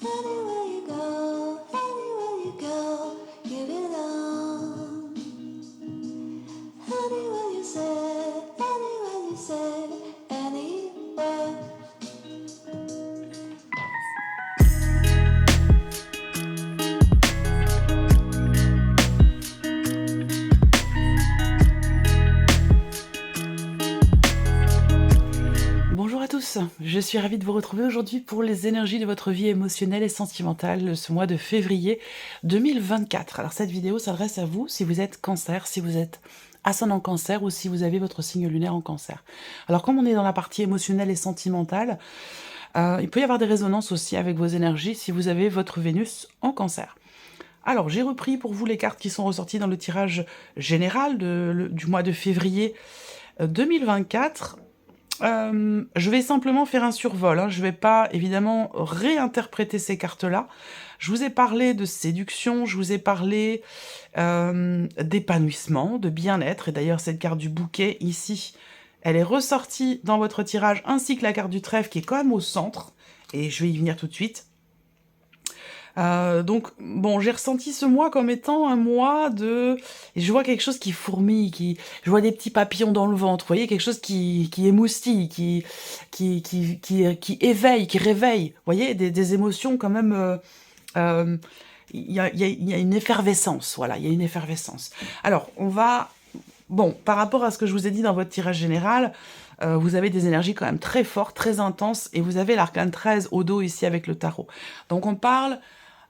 Anywhere you go, you belong. Anywhere you say, anywhere. Bonjour à tous, je suis ravie de vous retrouver aujourd'hui pour les énergies de votre vie émotionnelle et sentimentale ce mois de février 2024. Alors cette vidéo s'adresse à vous si vous êtes cancer, si vous êtes ascendant cancer ou si vous avez votre signe lunaire en cancer. Alors comme on est dans la partie émotionnelle et sentimentale, il peut y avoir des résonances aussi avec vos énergies si vous avez votre Vénus en cancer. Alors j'ai repris pour vous les cartes qui sont ressorties dans le tirage général du mois de février 2024. Je vais simplement faire un survol, hein. Je ne vais pas évidemment réinterpréter ces cartes-là. Je vous ai parlé de séduction, je vous ai parlé d'épanouissement, de bien-être, et d'ailleurs cette carte du bouquet ici, elle est ressortie dans votre tirage, ainsi que la carte du trèfle qui est quand même au centre, et je vais y venir tout de suite. Donc, bon, j'ai ressenti ce mois comme étant un mois de... Et je vois quelque chose qui fourmille, je vois des petits papillons dans le ventre, vous voyez, quelque chose qui émoustille, qui éveille, qui réveille, vous voyez, des émotions quand même... il y a une effervescence, voilà, il y a une effervescence. Alors, on va... Bon, par rapport à ce que je vous ai dit dans votre tirage général, vous avez des énergies quand même très fortes, très intenses, et vous avez l'arcane 13 au dos ici avec le tarot. Donc on parle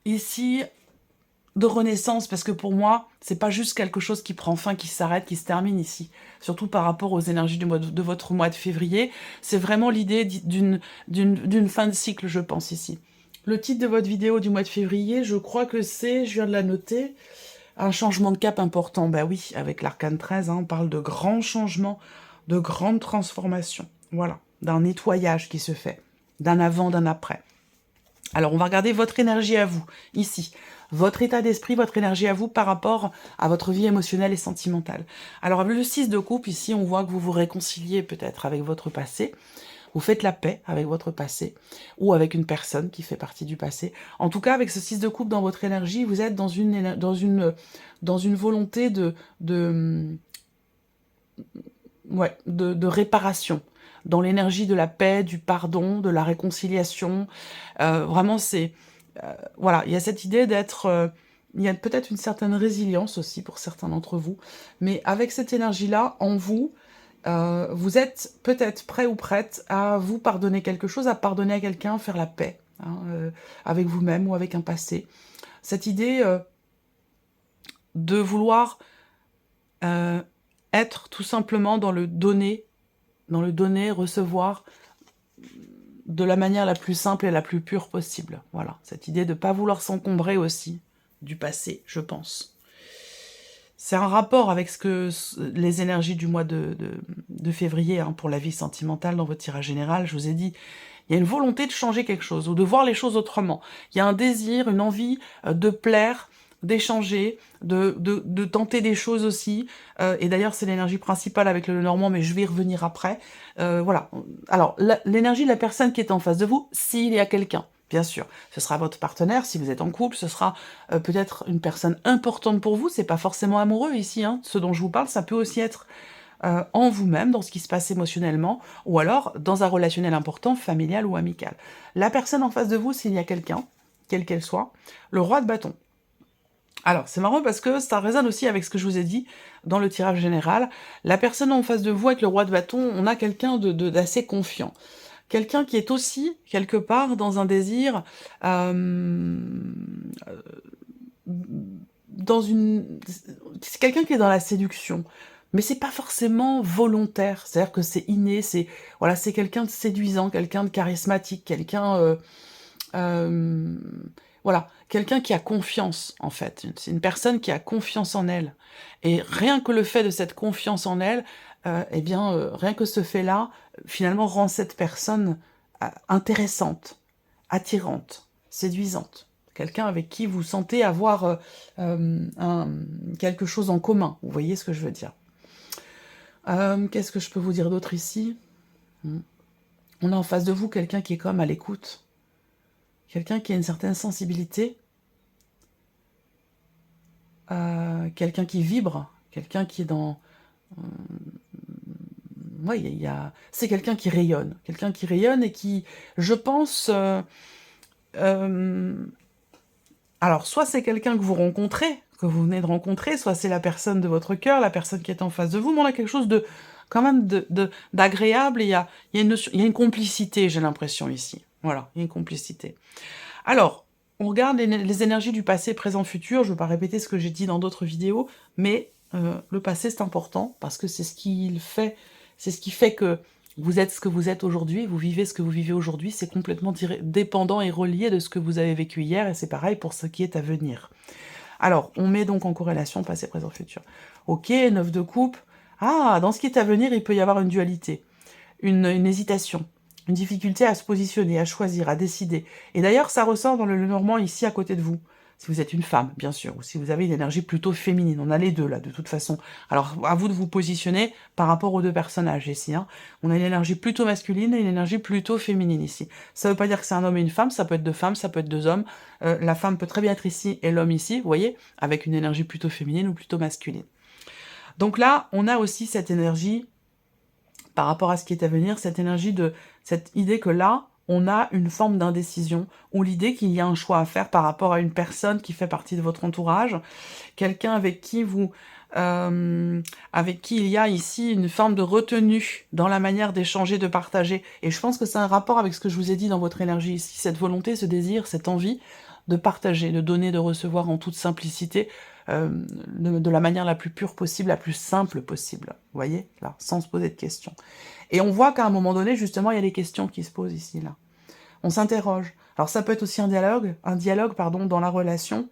ici de renaissance, parce que pour moi, c'est pas juste quelque chose qui prend fin, qui s'arrête, qui se termine ici. Surtout par rapport aux énergies de votre mois de février, c'est vraiment l'idée d'une fin de cycle, je pense, ici. Le titre de votre vidéo du mois de février, je crois que c'est, je viens de la noter, un changement de cap important. Ben oui, avec l'arcane 13, hein, on parle de grands changements, de grandes transformations. Voilà, d'un nettoyage qui se fait, d'un avant, d'un après. Alors, on va regarder votre énergie à vous, ici. Votre état d'esprit, votre énergie à vous par rapport à votre vie émotionnelle et sentimentale. Alors, avec le 6 de coupe, ici, on voit que vous vous réconciliez peut-être avec votre passé. Vous faites la paix avec votre passé ou avec une personne qui fait partie du passé. En tout cas, avec ce 6 de coupe dans votre énergie, vous êtes dans une volonté de réparation, dans l'énergie de la paix, du pardon, de la réconciliation. Vraiment, c'est... voilà, il y a cette idée d'être... il y a peut-être une certaine résilience aussi pour certains d'entre vous, mais avec cette énergie-là, en vous, vous êtes peut-être prêt ou prête à vous pardonner quelque chose, à pardonner à quelqu'un, faire la paix, hein, avec vous-même ou avec un passé. Cette idée de vouloir être tout simplement dans le donner, recevoir de la manière la plus simple et la plus pure possible. Voilà, cette idée de ne pas vouloir s'encombrer aussi du passé, je pense. C'est un rapport avec les énergies du mois de février, hein, pour la vie sentimentale dans votre tirage général. Je vous ai dit, il y a une volonté de changer quelque chose ou de voir les choses autrement. Il y a un désir, une envie de plaire, d'échanger, de tenter des choses aussi. Et d'ailleurs, c'est l'énergie principale avec le Normand, mais je vais y revenir après. Voilà. Alors, l'énergie de la personne qui est en face de vous, s'il y a quelqu'un. Bien sûr, ce sera votre partenaire, si vous êtes en couple, ce sera peut-être une personne importante pour vous, c'est pas forcément amoureux ici, hein. Ce dont je vous parle, ça peut aussi être en vous-même, dans ce qui se passe émotionnellement, ou alors dans un relationnel important, familial ou amical. La personne en face de vous, s'il y a quelqu'un, quelle qu'elle soit, le roi de bâton. Alors, c'est marrant parce que ça résonne aussi avec ce que je vous ai dit dans le tirage général. La personne en face de vous, avec le roi de bâton, on a quelqu'un d'assez confiant. Quelqu'un qui est aussi, quelque part, dans un désir, c'est quelqu'un qui est dans la séduction, mais c'est pas forcément volontaire, c'est-à-dire que c'est inné, c'est quelqu'un de séduisant, quelqu'un de charismatique, quelqu'un voilà, quelqu'un qui a confiance, en fait. C'est une personne qui a confiance en elle. Et rien que le fait de cette confiance en elle, rien que ce fait-là, finalement, rend cette personne intéressante, attirante, séduisante. Quelqu'un avec qui vous sentez avoir quelque chose en commun. Vous voyez ce que je veux dire. Qu'est-ce que je peux vous dire d'autre ici? On a en face de vous quelqu'un qui est comme à l'écoute, quelqu'un qui a une certaine sensibilité, quelqu'un qui vibre, quelqu'un qui est dans... Oui, c'est quelqu'un qui rayonne et qui, je pense... alors, soit c'est quelqu'un que vous rencontrez, que vous venez de rencontrer, soit c'est la personne de votre cœur, la personne qui est en face de vous, mais on a quelque chose de quand même d'agréable, et il y a une complicité, j'ai l'impression, ici. Voilà, il y a une complicité. Alors, on regarde les énergies du passé, présent, futur. Je ne veux pas répéter ce que j'ai dit dans d'autres vidéos, mais le passé, c'est important, parce que c'est ce qui fait que vous êtes ce que vous êtes aujourd'hui, vous vivez ce que vous vivez aujourd'hui, c'est complètement dépendant et relié de ce que vous avez vécu hier, et c'est pareil pour ce qui est à venir. Alors, on met donc en corrélation passé, présent, futur. Ok, 9 de coupe. Ah, dans ce qui est à venir, il peut y avoir une dualité, une hésitation, une difficulté à se positionner, à choisir, à décider. Et d'ailleurs, ça ressort dans le Lenormand ici à côté de vous. Si vous êtes une femme, bien sûr, ou si vous avez une énergie plutôt féminine. On a les deux, là, de toute façon. Alors, à vous de vous positionner par rapport aux deux personnages, ici. Hein. On a une énergie plutôt masculine et une énergie plutôt féminine, ici. Ça ne veut pas dire que c'est un homme et une femme, ça peut être deux femmes, ça peut être deux hommes. La femme peut très bien être ici et l'homme ici, vous voyez, avec une énergie plutôt féminine ou plutôt masculine. Donc là, on a aussi cette énergie, par rapport à ce qui est à venir, cette idée que là, on a une forme d'indécision, ou l'idée qu'il y a un choix à faire par rapport à une personne qui fait partie de votre entourage, quelqu'un avec qui il y a ici une forme de retenue dans la manière d'échanger, de partager. Et je pense que c'est un rapport avec ce que je vous ai dit dans votre énergie ici, cette volonté, ce désir, cette envie de partager, de donner, de recevoir en toute simplicité, de la manière la plus pure possible, la plus simple possible. Vous voyez, là, sans se poser de questions. Et on voit qu'à un moment donné, justement, il y a des questions qui se posent ici, là. On s'interroge. Alors ça peut être aussi un dialogue, dans la relation,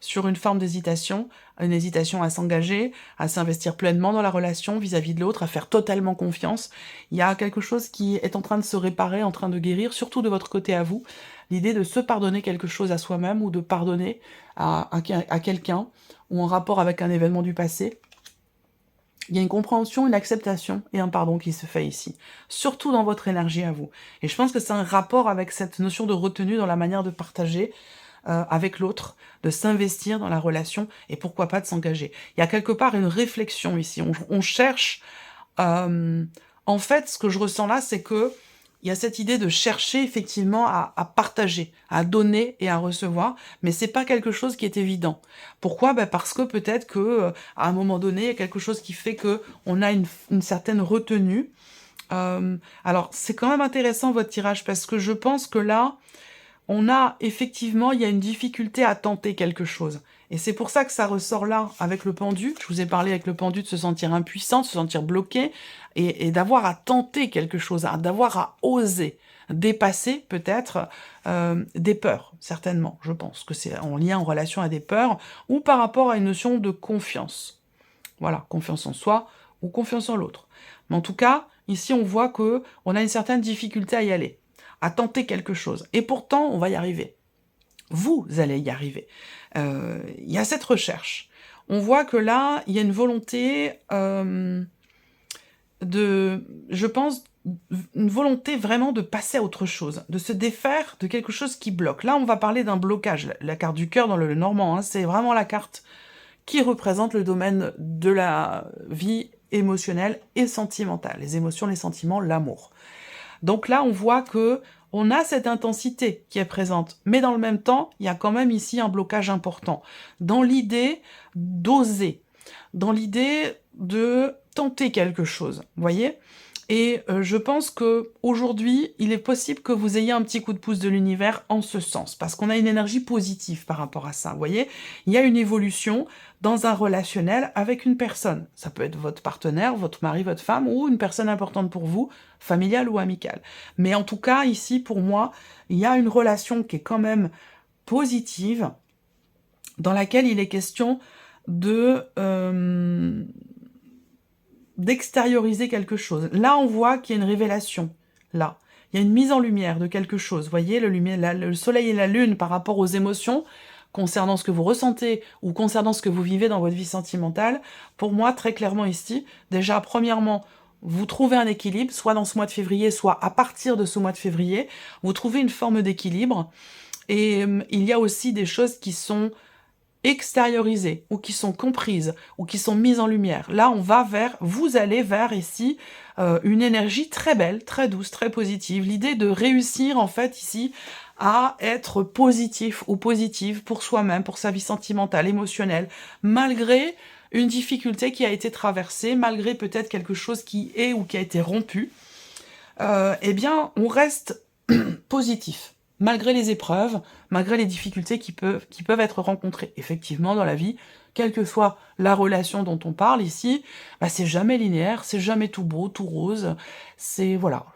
sur une forme d'hésitation, une hésitation à s'engager, à s'investir pleinement dans la relation vis-à-vis de l'autre, à faire totalement confiance. Il y a quelque chose qui est en train de se réparer, en train de guérir, surtout de votre côté à vous. L'idée de se pardonner quelque chose à soi-même ou de pardonner à quelqu'un ou en rapport avec un événement du passé. Il y a une compréhension, une acceptation et un pardon qui se fait ici, surtout dans votre énergie à vous. Et je pense que c'est un rapport avec cette notion de retenue dans la manière de partager avec l'autre, de s'investir dans la relation et pourquoi pas de s'engager. Il y a quelque part une réflexion ici. On cherche... en fait, ce que je ressens là, c'est que il y a cette idée de chercher effectivement à partager, à donner et à recevoir, mais c'est pas quelque chose qui est évident. Pourquoi ? Parce que peut-être que à un moment donné, il y a quelque chose qui fait que on a une certaine retenue. Alors c'est quand même intéressant votre tirage parce que je pense que là, on a effectivement, il y a une difficulté à tenter quelque chose. Et c'est pour ça que ça ressort là avec le pendu. Je vous ai parlé avec le pendu de se sentir impuissant, de se sentir bloqué, et d'avoir à tenter quelque chose, d'avoir à oser dépasser peut-être des peurs, certainement. Je pense que c'est en lien, en relation à des peurs, ou par rapport à une notion de confiance. Voilà, confiance en soi ou confiance en l'autre. Mais en tout cas, ici on voit que on a une certaine difficulté à y aller, à tenter quelque chose. Et pourtant, on va y arriver. Vous allez y arriver. Il y a cette recherche. On voit que là, il y a une volonté je pense, une volonté vraiment de passer à autre chose, de se défaire de quelque chose qui bloque. Là, on va parler d'un blocage. La carte du cœur dans le Normand, hein, c'est vraiment la carte qui représente le domaine de la vie émotionnelle et sentimentale. Les émotions, les sentiments, l'amour. Donc là, on voit que on a cette intensité qui est présente, mais dans le même temps, il y a quand même ici un blocage important, dans l'idée d'oser, dans l'idée de tenter quelque chose, vous voyez ? Et je pense que aujourd'hui, il est possible que vous ayez un petit coup de pouce de l'univers en ce sens, parce qu'on a une énergie positive par rapport à ça, vous voyez ? Il y a une évolution dans un relationnel avec une personne. Ça peut être votre partenaire, votre mari, votre femme, ou une personne importante pour vous, familiale ou amicale. Mais en tout cas, ici, pour moi, il y a une relation qui est quand même positive, dans laquelle il est question d'extérioriser quelque chose. Là, on voit qu'il y a une révélation. Là, il y a une mise en lumière de quelque chose. Vous voyez, le soleil et la lune par rapport aux émotions, concernant ce que vous ressentez ou concernant ce que vous vivez dans votre vie sentimentale, pour moi, très clairement ici, déjà, premièrement, vous trouvez un équilibre, soit dans ce mois de février, soit à partir de ce mois de février, vous trouvez une forme d'équilibre, Et il y a aussi des choses qui sont extériorisées, ou qui sont comprises, ou qui sont mises en lumière. Là, vous allez vers ici une énergie très belle, très douce, très positive. L'idée de réussir, en fait, ici, à être positif ou positive pour soi-même, pour sa vie sentimentale, émotionnelle, malgré une difficulté qui a été traversée, malgré peut-être quelque chose qui est ou qui a été rompu, eh bien, on reste positif, malgré les épreuves, malgré les difficultés qui peuvent être rencontrées. Effectivement, dans la vie, quelle que soit la relation dont on parle ici, bah, c'est jamais linéaire, c'est jamais tout beau, tout rose. Voilà,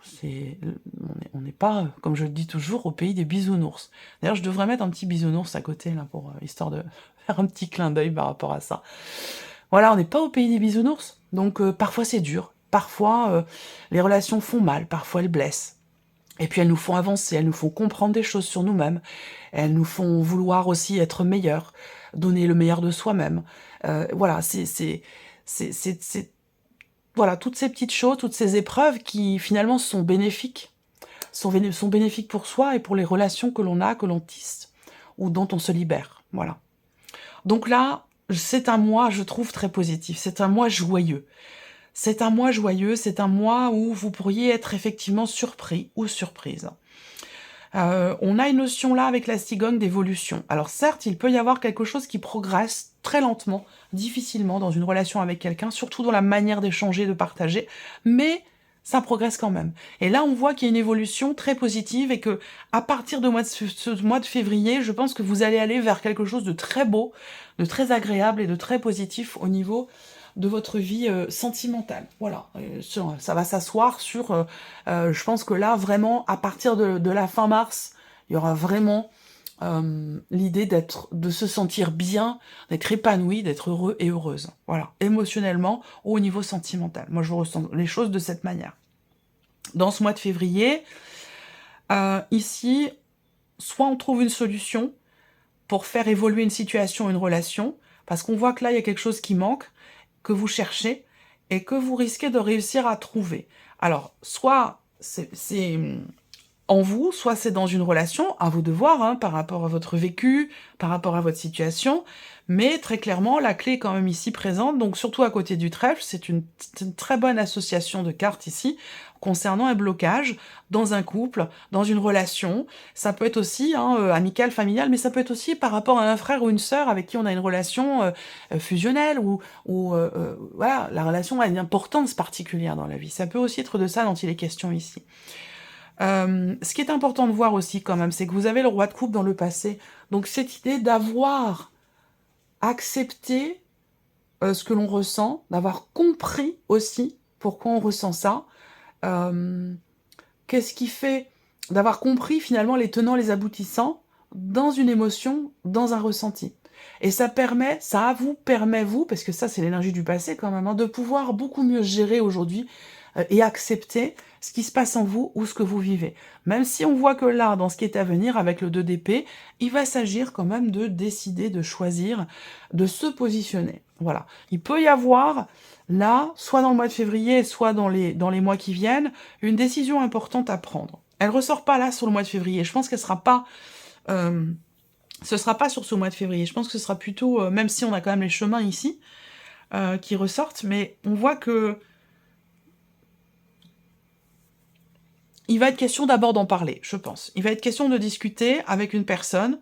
on n'est pas, comme je le dis toujours, au pays des bisounours. D'ailleurs, je devrais mettre un petit bisounours à côté, là, histoire de faire un petit clin d'œil par rapport à ça. Voilà, on n'est pas au pays des bisounours, donc parfois c'est dur, parfois les relations font mal, parfois elles blessent. Et puis elles nous font avancer, elles nous font comprendre des choses sur nous-mêmes, elles nous font vouloir aussi être meilleurs, donner le meilleur de soi-même. Voilà, voilà, toutes ces petites choses, toutes ces épreuves qui finalement sont bénéfiques, sont bénéfiques pour soi et pour les relations que l'on a, que l'on tisse, ou dont on se libère. Voilà. Donc là, c'est un mois, je trouve, très positif. C'est un mois joyeux. C'est un mois joyeux, c'est un mois où vous pourriez être effectivement surpris ou surprise. On a une notion là avec la cigogne d'évolution. Alors certes, il peut y avoir quelque chose qui progresse très lentement, difficilement dans une relation avec quelqu'un, surtout dans la manière d'échanger, de partager, mais ça progresse quand même. Et là, on voit qu'il y a une évolution très positive et que à partir de ce mois de février, je pense que vous allez aller vers quelque chose de très beau, de très agréable et de très positif au niveau de votre vie sentimentale. Voilà, ça va s'asseoir sur... je pense que là, vraiment, à partir de la fin mars, il y aura vraiment l'idée de se sentir bien, d'être épanoui, d'être heureux et heureuse. Voilà, émotionnellement ou au niveau sentimental. Moi, je ressens les choses de cette manière. Dans ce mois de février, ici, soit on trouve une solution pour faire évoluer une situation, une relation, parce qu'on voit que là, il y a quelque chose qui manque, que vous cherchez, et que vous risquez de réussir à trouver. Alors, soit c'est en vous, soit c'est dans une relation, à vous de voir, hein, par rapport à votre vécu, par rapport à votre situation, mais très clairement, la clé est quand même ici présente, donc surtout à côté du trèfle, c'est une très bonne association de cartes ici, concernant un blocage dans un couple, dans une relation. Ça peut être aussi amical, familial, mais ça peut être aussi par rapport à un frère ou une sœur avec qui on a une relation fusionnelle, ou voilà, la relation a une importance particulière dans la vie. Ça peut aussi être de ça dont il est question ici. Ce qui est important de voir aussi quand même, c'est que vous avez le roi de coupe dans le passé. Donc cette idée d'avoir accepté ce que l'on ressent, d'avoir compris aussi pourquoi on ressent ça. Qu'est-ce qui fait d'avoir compris finalement les tenants, les aboutissants dans une émotion, dans un ressenti. Et ça vous permet, parce que ça c'est l'énergie du passé quand même, de pouvoir beaucoup mieux gérer aujourd'hui et accepter ce qui se passe en vous ou ce que vous vivez. Même si on voit que là, dans ce qui est à venir, avec le 2 d'épée, il va s'agir quand même de décider, de choisir, de se positionner. Voilà. Il peut y avoir, là, soit dans le mois de février, soit dans les mois qui viennent, une décision importante à prendre. Elle ressort pas là sur le mois de février. Je pense qu'elle sera pas... ce sera pas sur ce mois de février. Je pense que ce sera plutôt, même si on a quand même les chemins ici, qui ressortent, mais on voit que il va être question d'abord d'en parler, je pense. Il va être question de discuter avec une personne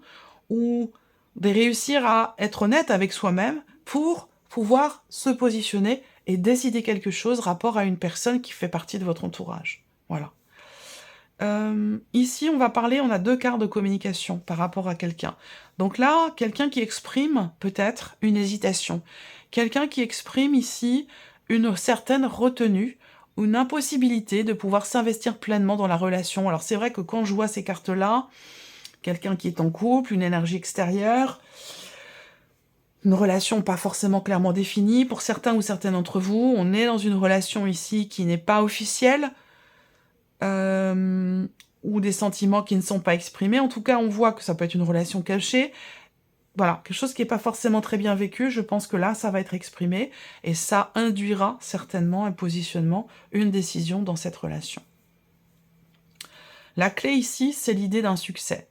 ou de réussir à être honnête avec soi-même pour pouvoir se positionner et décider quelque chose rapport à une personne qui fait partie de votre entourage. Voilà. Ici, on a 2 cartes de communication par rapport à quelqu'un. Donc là, quelqu'un qui exprime peut-être une hésitation. Quelqu'un qui exprime ici une certaine retenue, une impossibilité de pouvoir s'investir pleinement dans la relation. Alors c'est vrai que quand je vois ces cartes-là, quelqu'un qui est en couple, une énergie extérieure, une relation pas forcément clairement définie, pour certains ou certaines d'entre vous, on est dans une relation ici qui n'est pas officielle, ou des sentiments qui ne sont pas exprimés. En tout cas, on voit que ça peut être une relation cachée. Voilà, quelque chose qui n'est pas forcément très bien vécu, je pense que là, ça va être exprimé, et ça induira certainement un positionnement, une décision dans cette relation. La clé ici, c'est l'idée d'un succès.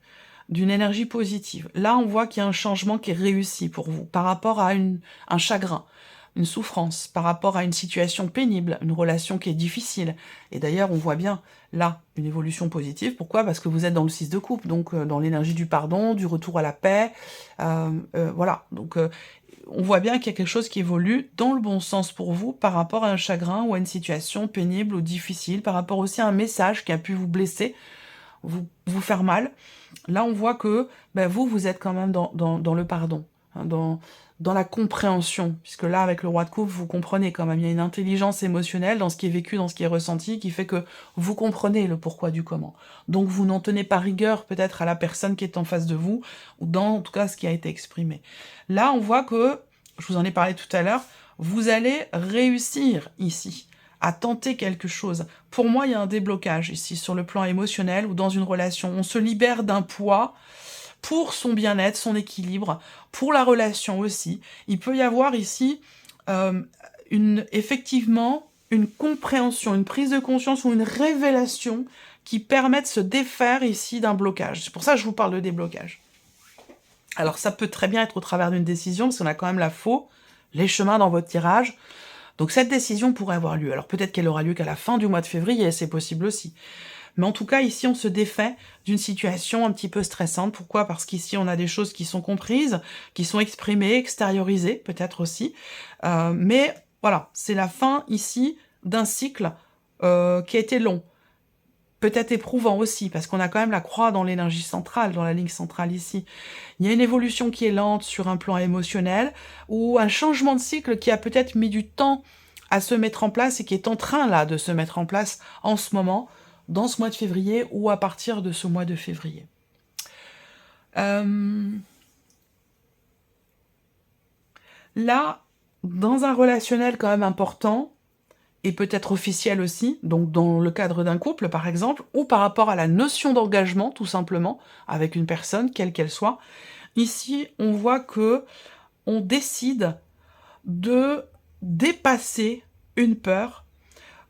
d'une énergie positive. Là, on voit qu'il y a un changement qui est réussi pour vous par rapport à un chagrin, une souffrance, par rapport à une situation pénible, une relation qui est difficile. Et d'ailleurs, on voit bien là une évolution positive. Pourquoi? Parce que vous êtes dans le 6 de coupe, donc dans l'énergie du pardon, du retour à la paix. Voilà, donc on voit bien qu'il y a quelque chose qui évolue dans le bon sens pour vous par rapport à un chagrin ou à une situation pénible ou difficile, par rapport aussi à un message qui a pu vous blesser, vous faire mal. Là, on voit que vous êtes quand même dans le pardon, hein, dans la compréhension, puisque là, avec le roi de coupe, vous comprenez quand même, il y a une intelligence émotionnelle dans ce qui est vécu, dans ce qui est ressenti, qui fait que vous comprenez le pourquoi du comment. Donc, vous n'en tenez pas rigueur peut-être à la personne qui est en face de vous, ou dans, en tout cas, ce qui a été exprimé. Là, on voit que, je vous en ai parlé tout à l'heure, vous allez réussir ici à tenter quelque chose. Pour moi, il y a un déblocage ici, sur le plan émotionnel, ou dans une relation. On se libère d'un poids pour son bien-être, son équilibre, pour la relation aussi. Il peut y avoir ici effectivement une compréhension, une prise de conscience ou une révélation qui permet de se défaire ici d'un blocage. C'est pour ça que je vous parle de déblocage. Alors ça peut très bien être au travers d'une décision, parce qu'on a quand même la faux, les chemins dans votre tirage. Donc cette décision pourrait avoir lieu. Alors peut-être qu'elle aura lieu qu'à la fin du mois de février, c'est possible aussi. Mais en tout cas, ici, on se défait d'une situation un petit peu stressante. Pourquoi? Parce qu'ici, on a des choses qui sont comprises, qui sont exprimées, extériorisées, peut-être aussi. Mais voilà, c'est la fin, ici, d'un cycle qui a été long. Peut-être éprouvant aussi, parce qu'on a quand même la croix dans l'énergie centrale, dans la ligne centrale ici. Il y a une évolution qui est lente sur un plan émotionnel, ou un changement de cycle qui a peut-être mis du temps à se mettre en place et qui est en train, là, de se mettre en place en ce moment, dans ce mois de février ou à partir de ce mois de février. Là, dans un relationnel quand même important, et peut-être officiel aussi, donc dans le cadre d'un couple par exemple, ou par rapport à la notion d'engagement tout simplement, avec une personne, quelle qu'elle soit, ici on voit que on décide de dépasser une peur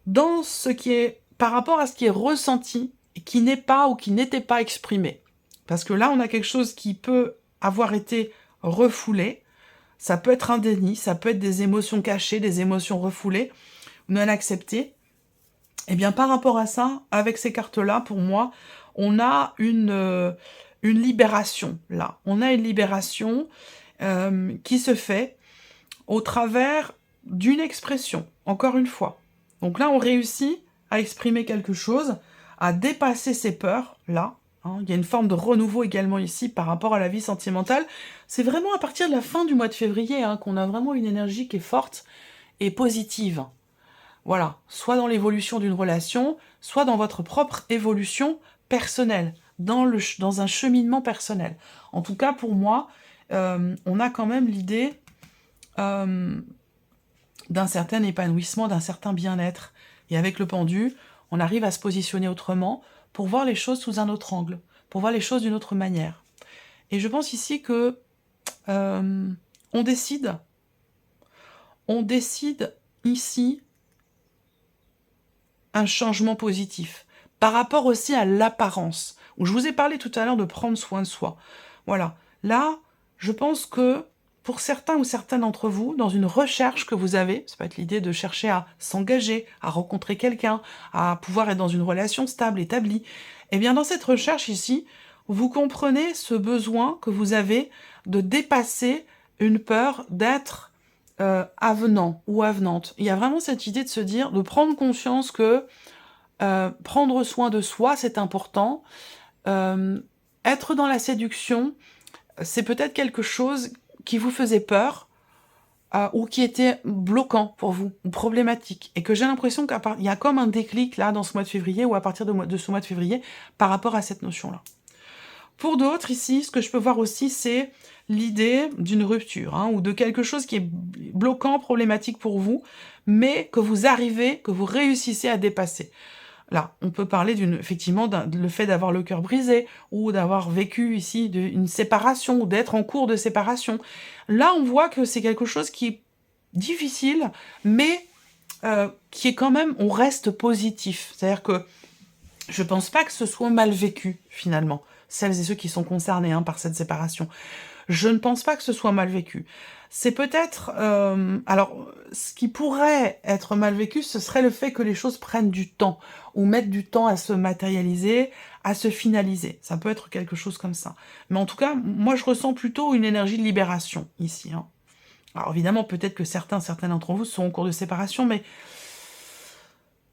dans ce qui est par rapport à ce qui est ressenti et qui n'est pas ou qui n'était pas exprimé. Parce que là, on a quelque chose qui peut avoir été refoulé. Ça peut être un déni, ça peut être des émotions cachées, des émotions refoulées, non acceptées. Et bien, par rapport à ça, avec ces cartes-là, pour moi, on a une libération, là. On a une libération qui se fait au travers d'une expression, encore une fois. Donc là, on réussit à exprimer quelque chose, à dépasser ses peurs, là. Hein. Il y a une forme de renouveau également ici par rapport à la vie sentimentale. C'est vraiment à partir de la fin du mois de février qu'on a vraiment une énergie qui est forte et positive. Voilà, soit dans l'évolution d'une relation, soit dans votre propre évolution personnelle, dans un cheminement personnel. En tout cas, pour moi, on a quand même l'idée d'un certain épanouissement, d'un certain bien-être. Et avec le pendu, on arrive à se positionner autrement pour voir les choses sous un autre angle, pour voir les choses d'une autre manière. Et je pense ici que on décide ici un changement positif, par rapport aussi à l'apparence, où je vous ai parlé tout à l'heure de prendre soin de soi. Voilà, là, je pense que pour certains ou certaines d'entre vous, dans une recherche que vous avez, ça peut être l'idée de chercher à s'engager, à rencontrer quelqu'un, à pouvoir être dans une relation stable, établie, et bien dans cette recherche ici, vous comprenez ce besoin que vous avez de dépasser une peur d'être avenant ou avenante. Il y a vraiment cette idée de se dire, de prendre conscience que prendre soin de soi, c'est important. Être dans la séduction, c'est peut-être quelque chose qui vous faisait peur ou qui était bloquant pour vous, ou problématique. Et que j'ai l'impression qu'il y a comme un déclic là dans ce mois de février ou à partir de ce mois de février par rapport à cette notion-là. Pour d'autres, ici, ce que je peux voir aussi, c'est l'idée d'une rupture, ou de quelque chose qui est bloquant, problématique pour vous, mais que vous arrivez, que vous réussissez à dépasser. Là, on peut parler effectivement le fait d'avoir le cœur brisé, ou d'avoir vécu ici une séparation, ou d'être en cours de séparation. Là, on voit que c'est quelque chose qui est difficile, mais qui est quand même, on reste positif. C'est-à-dire que Je pense pas que ce soit mal vécu, finalement, celles et ceux qui sont concernés hein, par cette séparation. Je ne pense pas que ce soit mal vécu. C'est peut-être... alors, ce qui pourrait être mal vécu, ce serait le fait que les choses prennent du temps, ou mettent du temps à se matérialiser, à se finaliser. Ça peut être quelque chose comme ça. Mais en tout cas, moi, je ressens plutôt une énergie de libération, ici. Hein. Alors, évidemment, peut-être que certains d'entre vous sont en cours de séparation, mais...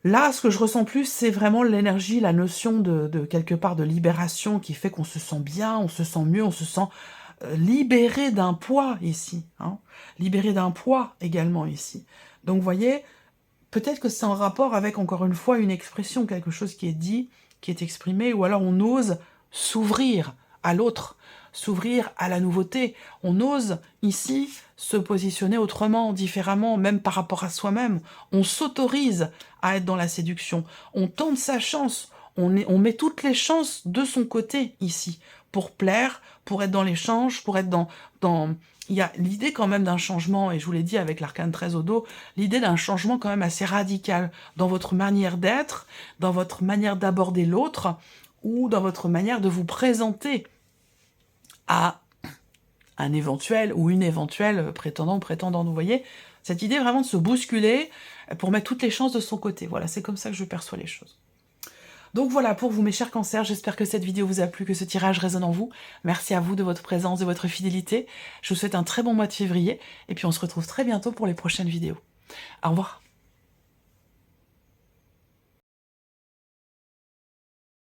Là, ce que je ressens plus, c'est vraiment l'énergie, la notion de quelque part de libération qui fait qu'on se sent bien, on se sent mieux, on se sent libéré d'un poids ici. Hein, libéré d'un poids également ici. Donc, vous voyez, peut-être que c'est en rapport avec, encore une fois, une expression, quelque chose qui est dit, qui est exprimé, ou alors on ose s'ouvrir à l'autre, s'ouvrir à la nouveauté. On ose, ici, se positionner autrement, différemment, même par rapport à soi-même. On s'autorise à être dans la séduction. On tente sa chance. On met toutes les chances de son côté, ici, pour plaire, pour être dans l'échange, pour être dans... Il y a l'idée quand même d'un changement, et je vous l'ai dit avec l'arcane 13 au dos, l'idée d'un changement quand même assez radical dans votre manière d'être, dans votre manière d'aborder l'autre, ou dans votre manière de vous présenter à un éventuel ou une éventuelle prétendant ou prétendante. Vous voyez, cette idée vraiment de se bousculer pour mettre toutes les chances de son côté. Voilà, c'est comme ça que je perçois les choses. Donc voilà pour vous mes chers cancers, j'espère que cette vidéo vous a plu, que ce tirage résonne en vous. Merci à vous de votre présence, de votre fidélité. Je vous souhaite un très bon mois de février et puis on se retrouve très bientôt pour les prochaines vidéos. Au revoir.